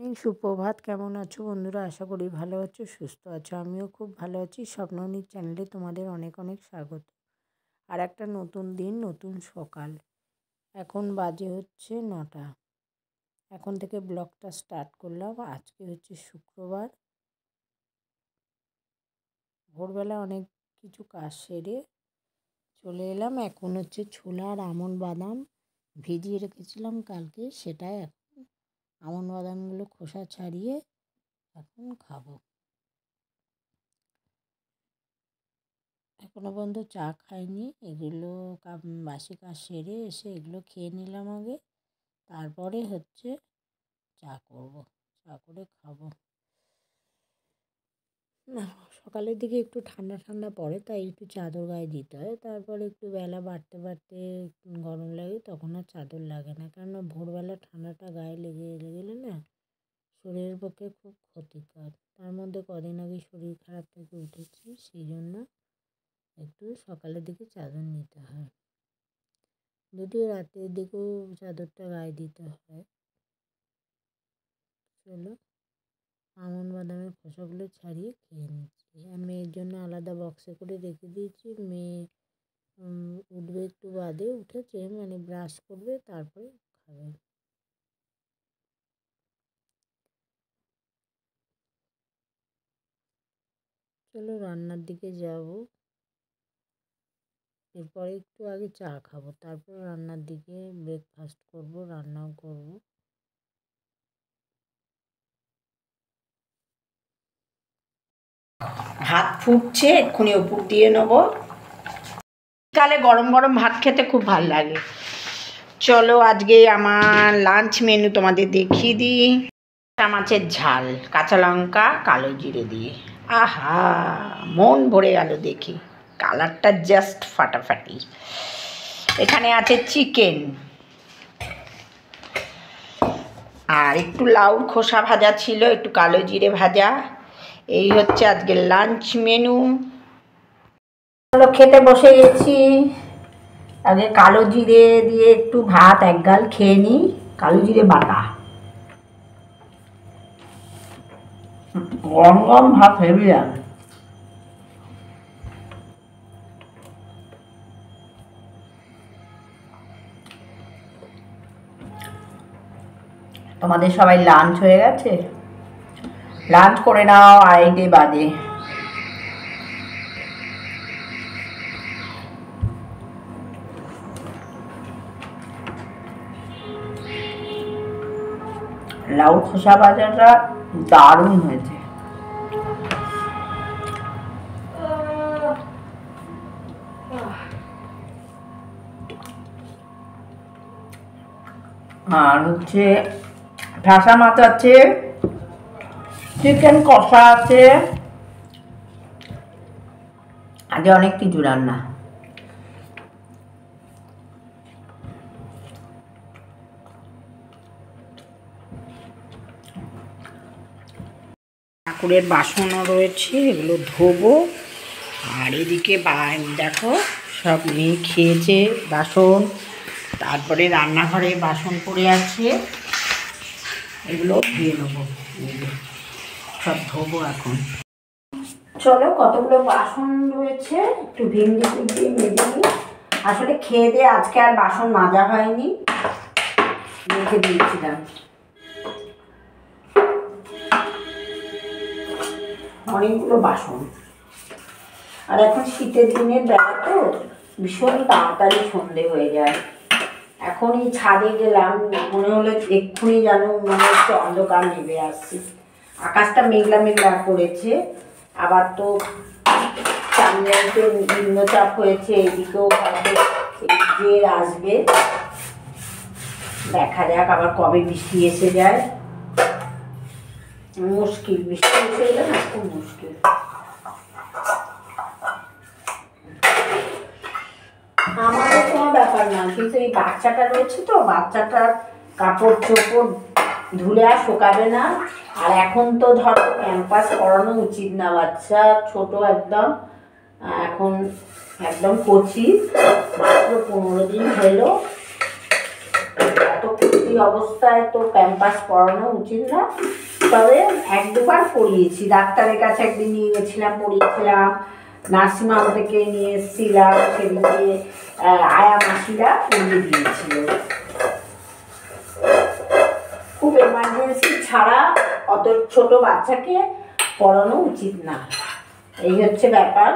Morning, সুপ্রভাত। কেমন আছো বন্ধুরা? আশা করি ভালো আছো, সুস্থ আছো। আমিও খুব ভালো আছি। স্বপ্ননীর চ্যানেলে তোমাদের অনেক অনেক স্বাগত। আর একটা নতুন দিন, নতুন সকাল। এখন বাজে হচ্ছে 9টা। এখন থেকে ব্লগটা স্টার্ট করলাম। আজকে হচ্ছে শুক্রবার। ভোরবেলা অনেক কিছু কাজ সেরে চলে এলাম। এখন হচ্ছে ছোলা আর আমন্ড বাদাম ভিজিয়ে রেখেছিলাম কালকে, সেটাই এখন আমন্ড বাদামগুলো খোসা ছাড়িয়ে এখন খাবো। এখনো পর্যন্ত চা খাইনি। এগুলো বাসি কাজ সেরে এসে এগুলো খেয়ে নিলাম আগে, তারপরে হচ্ছে চা করব, চা করে খাবো। না, সকালের দিকে একটু ঠান্ডা ঠান্ডা পড়ে, তাই একটু চাদর গায়ে দিতে হয়। তারপরে একটু বেলা বাড়তে বাড়তে গরম লাগে, তখন আর চাদর লাগে না। কেননা ভোরবেলা ঠান্ডাটা গায়ে লেগে গেলে না শরীরের পক্ষে খুব ক্ষতিকর। তার মধ্যে কদিন আগে শরীর খারাপ থেকে উঠেছি, সেই জন্য একটু সকালের দিকে চাদর নিতে হয়। যদিও রাতের দিকেও চাদরটা গায়ে দিতে হয়। চলো, আমন্ড বাদামের খোসাগুলো ছাড়িয়ে খেয়ে নিচ্ছি। আর মেয়ের জন্য আলাদা বক্সে করে রেখে দিয়েছি। মেয়ে উঠবে একটু বাদে, উঠেছে মানে ব্রাশ করবে, তারপরে খাবে। চলো রান্নার দিকে যাব। এরপরে একটু আগে চা খাবো, তারপর রান্নার দিকে ব্রেকফাস্ট করব, রান্নাও করব। ভাত ফুটছে, এক্ষুনি উপর দিয়ে নেব। শীতকালে গরম গরম ভাত খেতে খুব ভালো লাগে। চলো আজকে আমার লাঞ্চ মেনু তোমাদের দেখিয়ে দিই। মাছের ঝাল, কাঁচা লঙ্কা, কালো জিরে দিয়ে, আহা মন ভরে গেল দেখি। কালারটা জাস্ট ফাটাফাটি। এখানে আছে চিকেন, আর একটু লাউ খোসা ভাজা ছিল, একটু কালো জিরে ভাজা। এই হচ্ছে আজকের লাঞ্চ মেনু। খেতে বসে গেছি। আগে কালো জিরে দিয়ে একটু ভাত এক গাল খেয়ে নিই। কালো জিরে বাটা, গরম গরম ভাত হেভি লাগে। তোমাদের সবাই লাঞ্চ হয়ে গেছে? লাঞ্চ করে নাও, 2:30 বাজে। লাউ খোসা ভাজাটা দারুণ হয়েছে। আর হচ্ছে ঠাসা মাছ আছে, চিকেন কষা আছে, আজকে অনেক কিছু রান্না। ঠাকুরের বাসনও রয়েছে, এগুলো ধোবো। আর এদিকে দেখো সব মেয়ে খেয়েছে বাসন, তারপরে রান্নাঘরে বাসন পড়ে আছে, এগুলো ধুয়ে নেবো, সব ধোবো এখন। চলো, কতগুলো বাসন রয়েছে একটু ভেঙে দিয়ে মেজে নিই। আসলে খেয়ে দিয়ে আজকে আর বাসন মাজা হয়নি, রেখে দিয়েছিলাম। অনেকগুলো বাসন। আর এখন শীতের দিনের বেলা তো ভীষণ তাড়াতাড়ি সন্ধে হয়ে যায়। এখনই ছাদে গেলাম, মনে হলো এক্ষুনি যেন মনে হচ্ছে অন্ধকার নেমে আসছে। আকাশটা মেঘলা মেঘলা করেছে। আবার তো সামনেতে নিম্নচাপ হয়েছে, এদিকেও হয়তো জের আসবে। দেখা যাক আবার কবে বৃষ্টি এসে যায়। মুশকিল, বৃষ্টি এসে গেলে না খুব মুশকিল। আমাদের কোনো ব্যাপার না, কিন্তু এই বাচ্চাটা রয়েছে তো, বাচ্চাটার কাপড় চোপড় ধুলে আর শোকাবে না। আর এখন তো ধরো ক্যাম্পাস করানো উচিত না, বাচ্চা ছোট একদম, এখন একদম কচি, মাত্র 15 দিন হলো। এত করতে এই অবস্থায় তো প্যাম্পাস পরানো উচিত না, তবে এক দুবার পরিয়েছি। ডাক্তারের কাছে একদিন নিয়ে গেছিলাম, পরিয়েছিলাম। নার্সিংহোম থেকে নিয়ে এসেছিলাম, সেদিকে আয়া মাসিরা পরিয়ে দিয়েছিল। খুব এমার্জেন্সি ছাড়া অত ছোট বাচ্চাকে পড়ানো উচিত না, এই হচ্ছে ব্যাপার।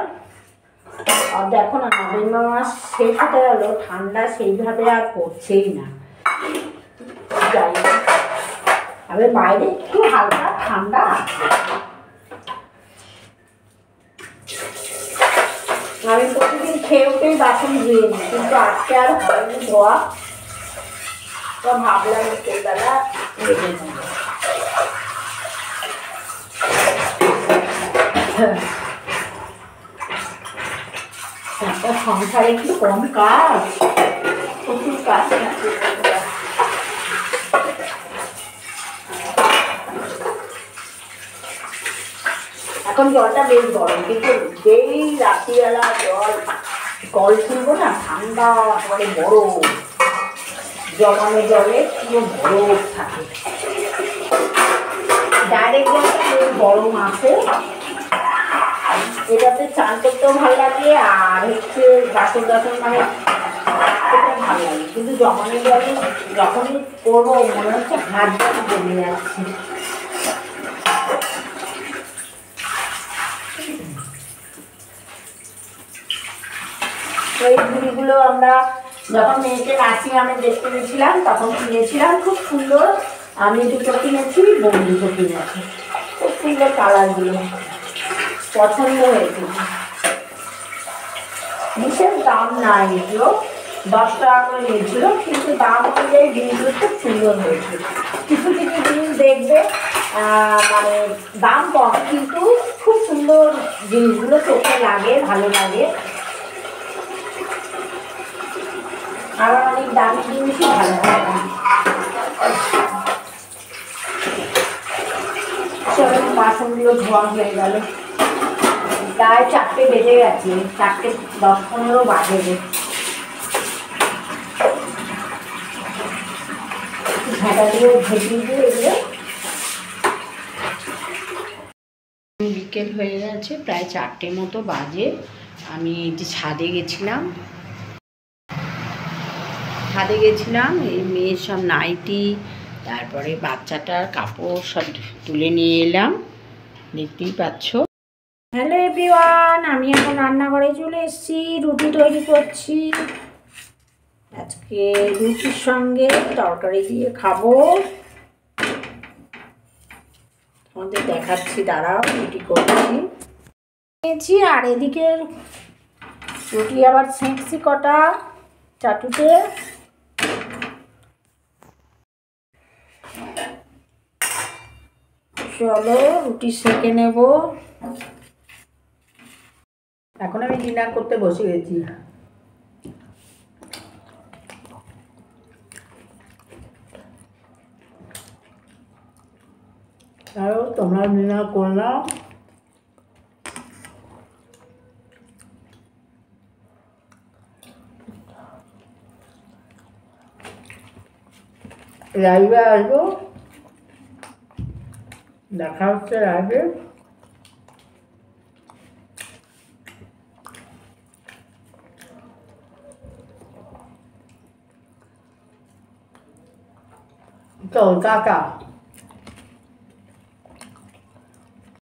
আর দেখো না, নভেম্বর মাস শেষ হতে গেল, ঠান্ডা সেইভাবে আর পড়ছেই না। যাই না, তবে বাইরে একটু হালকা ঠান্ডা আছে। আমি প্রতিদিন খেয়ে উঠেই বাসন ধুয়ে নিই, কিন্তু আজকে আর হয়নি ধোয়া, তো ভাবলাম বিকেলবেলা রেখে নেব। একটা সংসারে একটু কম কাজ, প্রচুর কাজ থাকে। এখন জলটা বেশ গরম, কিন্তু যেই রাত্রিবেলা কল খুলবো না, ঠান্ডা একেবারে বরফ, জমানো জলে পুরো বরফ থাকে। ডাইরেক্ট জলটা বেশ গরম আসে, এটাতে চান করতেও ভালো লাগে, আর হচ্ছে বাসন টাসন মানে ভালো লাগে। কিন্তু জমানো জলে যখনই করবো মনে হচ্ছে হাত জল জমে যাচ্ছে। এই ঝুড়িগুলো আমরা যখন মেয়েকে নার্সিংহোমে দেখতে গেছিলাম তখন কিনেছিলাম, খুব সুন্দর। আমি দুটো কিনেছি, বোন দুটো কিনেছি, খুব সুন্দর কালারগুলো, পছন্দ হয়েছে। বিশেষ দাম নাই, এগুলো 10 টাকা করে নিয়েছিল, কিন্তু দাম অনুযায়ী জিনিসগুলো খুব সুন্দর হয়েছে। কিছু কিছু জিনিস দেখবে মানে দাম কম, কিন্তু খুব সুন্দর জিনিসগুলো চোখে লাগে, ভালো লাগে। আবার অনেক দামি জিনিসই ভালো লাগে। চলো, বাসনগুলো ধোয়া হয়ে গেল, প্রায় 4টে বেজে গেছে, 4টে 10-15 বাজে। ঝাঁটা দিয়ে ভেজে দিয়ে এগুলো। বিকেল হয়ে গেছে, প্রায় 4টে মতো বাজে। আমি এই যে ছাদে গেছিলাম, এই মেয়ের সব নাইটি, তারপরে বাচ্চাটার কাপড় সব তুলে নিয়ে এলাম, দেখতেই পাচ্ছ। হ্যালো এভরিওয়ান, আমি এখন রান্নাঘরে চলে এসেছি, রুটি তৈরি করছি। আজকে রুটির সঙ্গে তরকারি দিয়ে খাবো, তোমাদের দেখাচ্ছি, দাঁড়াও। রুটি করছি, আর এদিকে রুটি আবার সেঁকছি কটা চাটুতে। চলো রুটি সেঁকে নেব। এখন আমি ডিনার করতে বসে গেছি। আর তোমরা ডিনার করলাম। লাইভে আসবো, দেখা হচ্ছে লাইভে। চল টাটা।